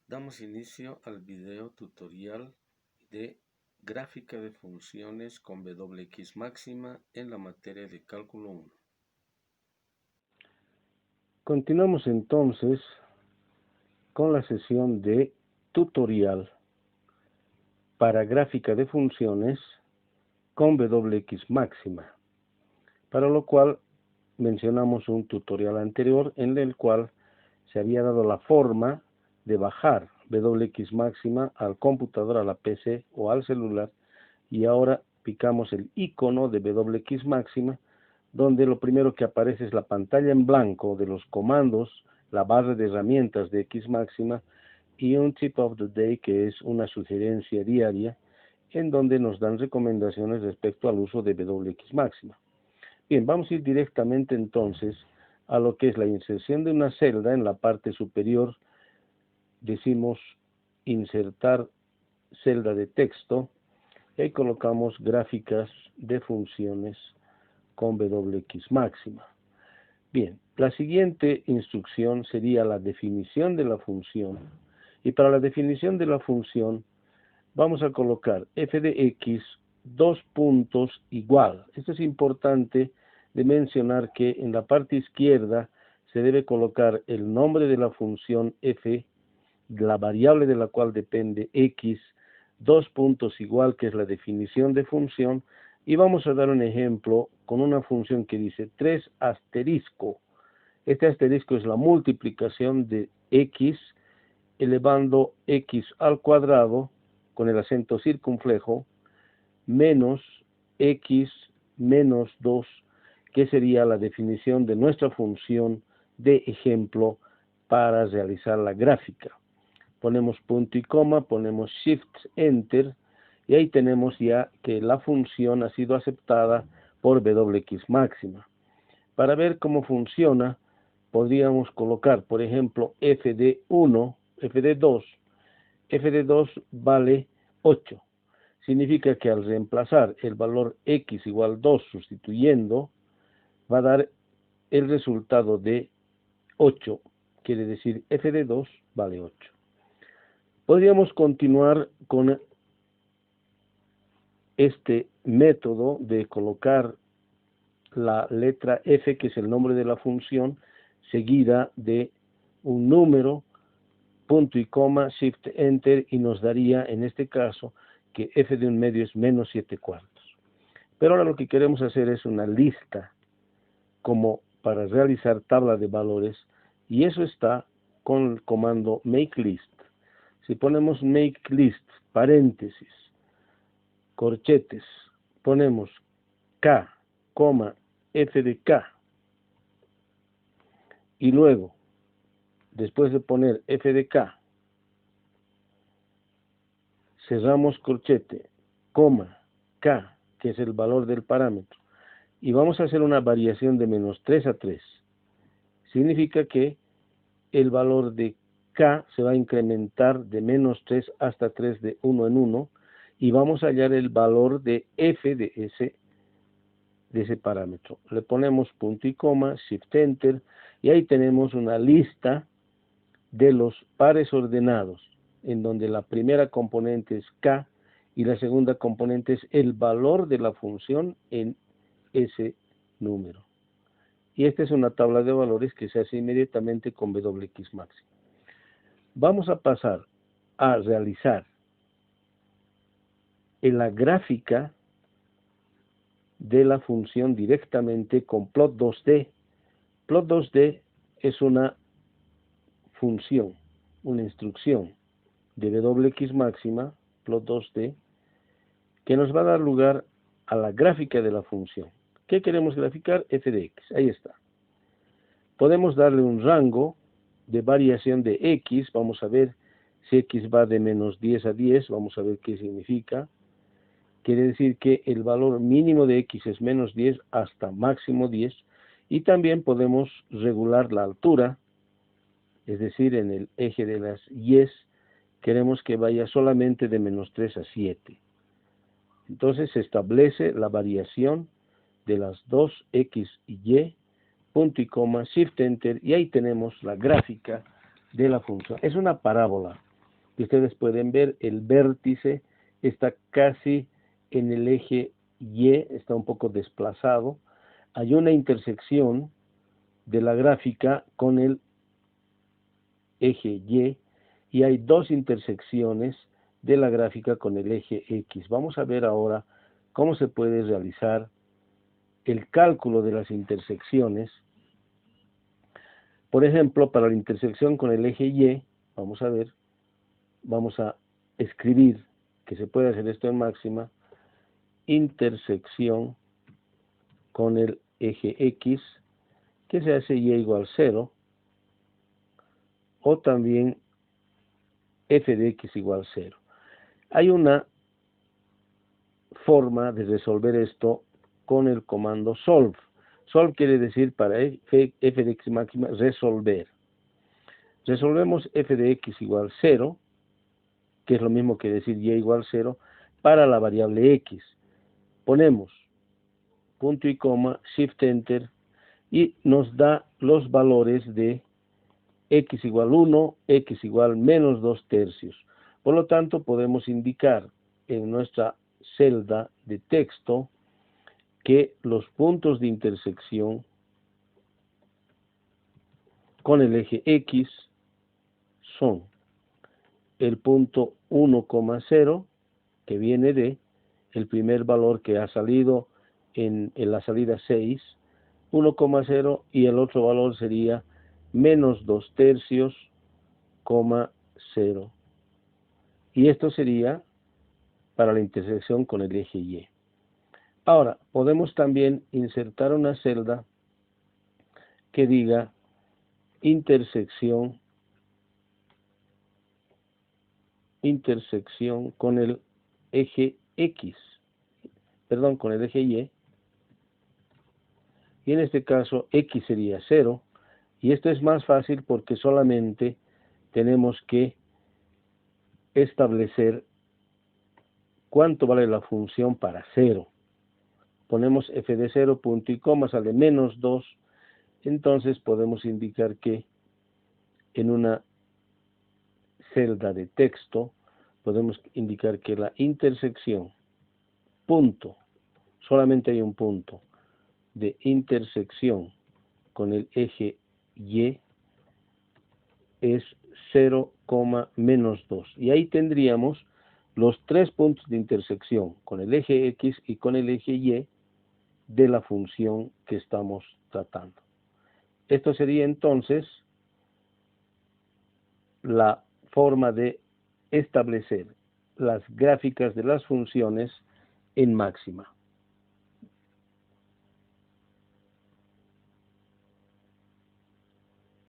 Damos inicio al video tutorial de gráfica de funciones con Wx máxima en la materia de cálculo 1. Continuamos entonces con la sesión de tutorial para gráfica de funciones con Wx máxima, para lo cual mencionamos un tutorial anterior en el cual se había dado la forma de bajar Wx máxima al computador, a la PC o al celular, y ahora picamos el icono de Wx máxima, donde lo primero que aparece es la pantalla en blanco de los comandos, la barra de herramientas de X máxima y un tip of the day, que es una sugerencia diaria en donde nos dan recomendaciones respecto al uso de Wx máxima. Bien, vamos a ir directamente entonces a lo que es la inserción de una celda. En la parte superior decimos insertar celda de texto y ahí colocamos gráficas de funciones con Wx máxima. Bien, la siguiente instrucción sería la definición de la función, y para la definición de la función vamos a colocar f de x dos puntos igual. Esto es importante de mencionar, que en la parte izquierda se debe colocar el nombre de la función f, la variable de la cual depende x, dos puntos igual, que es la definición de función, y vamos a dar un ejemplo con una función que dice 3 asterisco. Este asterisco es la multiplicación de x elevando x al cuadrado con el acento circunflejo menos x menos 2, que sería la definición de nuestra función de ejemplo para realizar la gráfica. Ponemos punto y coma, ponemos Shift Enter, y ahí tenemos ya que la función ha sido aceptada por Wx máxima. Para ver cómo funciona, podríamos colocar, por ejemplo, f de 1, f de 2. f de 2 vale 8. Significa que al reemplazar el valor x igual 2 sustituyendo, va a dar el resultado de 8. Quiere decir, f de 2 vale 8. Podríamos continuar con este método de colocar la letra f, que es el nombre de la función, seguida de un número, punto y coma, Shift Enter, y nos daría en este caso que f de un medio es menos 7/4. Pero ahora lo que queremos hacer es una lista, como para realizar tabla de valores, y eso está con el comando make list. Si ponemos make list, paréntesis, corchetes, ponemos k, f de k, y luego, después de poner f de k, cerramos corchete, coma, k, que es el valor del parámetro, y vamos a hacer una variación de menos 3 a 3. Significa que el valor de k se va a incrementar de menos 3 hasta 3, de 1 en 1, y vamos a hallar el valor de f de ese parámetro. Le ponemos punto y coma, Shift Enter, y ahí tenemos una lista de los pares ordenados, en donde la primera componente es k y la segunda componente es el valor de la función en ese número. Y esta es una tabla de valores que se hace inmediatamente con Wx máximo. Vamos a pasar a realizar en la gráfica de la función directamente con plot 2D. Plot 2D es una función, una instrucción de Wx máxima, plot 2D, que nos va a dar lugar a la gráfica de la función. ¿Qué queremos graficar? F de x, ahí está. Podemos darle un rango de variación de x. Vamos a ver si x va de menos 10 a 10, vamos a ver qué significa. Quiere decir que el valor mínimo de x es menos 10 hasta máximo 10, y también podemos regular la altura, es decir, en el eje de las y queremos que vaya solamente de menos 3 a 7. Entonces se establece la variación de las dos x y y, punto y coma, Shift Enter, y ahí tenemos la gráfica de la función. Es una parábola. Y ustedes pueden ver el vértice está casi en el eje Y, está un poco desplazado. Hay una intersección de la gráfica con el eje y hay dos intersecciones de la gráfica con el eje X. Vamos a ver ahora cómo se puede realizar el cálculo de las intersecciones. Por ejemplo, para la intersección con el eje Y, vamos a escribir que se puede hacer esto en máxima, intersección con el eje X, que se hace Y igual 0, o también f de x igual 0. Hay una forma de resolver esto con el comando solve. Solve quiere decir para f de x máxima resolver. Resolvemos f de x igual 0, que es lo mismo que decir y igual 0, para la variable x. Ponemos punto y coma, shift enter, y nos da los valores de x igual 1, x igual menos 2/3. Por lo tanto, podemos indicar en nuestra celda de texto que los puntos de intersección con el eje X son el punto 1,0, que viene de el primer valor que ha salido en la salida 6, 1,0, y el otro valor sería menos 2/3, 0. Y esto sería para la intersección con el eje Y. Ahora, podemos también insertar una celda que diga intersección con el eje X, perdón, con el eje Y, y en este caso X sería 0, y esto es más fácil porque solamente tenemos que establecer cuánto vale la función para 0. Ponemos f de 0, punto y coma, sale menos 2, entonces podemos indicar que en una celda de texto podemos indicar que la intersección, punto, solamente hay un punto, de intersección con el eje Y es 0, menos 2. Y ahí tendríamos los tres puntos de intersección con el eje X y con el eje Y de la función que estamos tratando. Esto sería entonces la forma de establecer las gráficas de las funciones en máxima.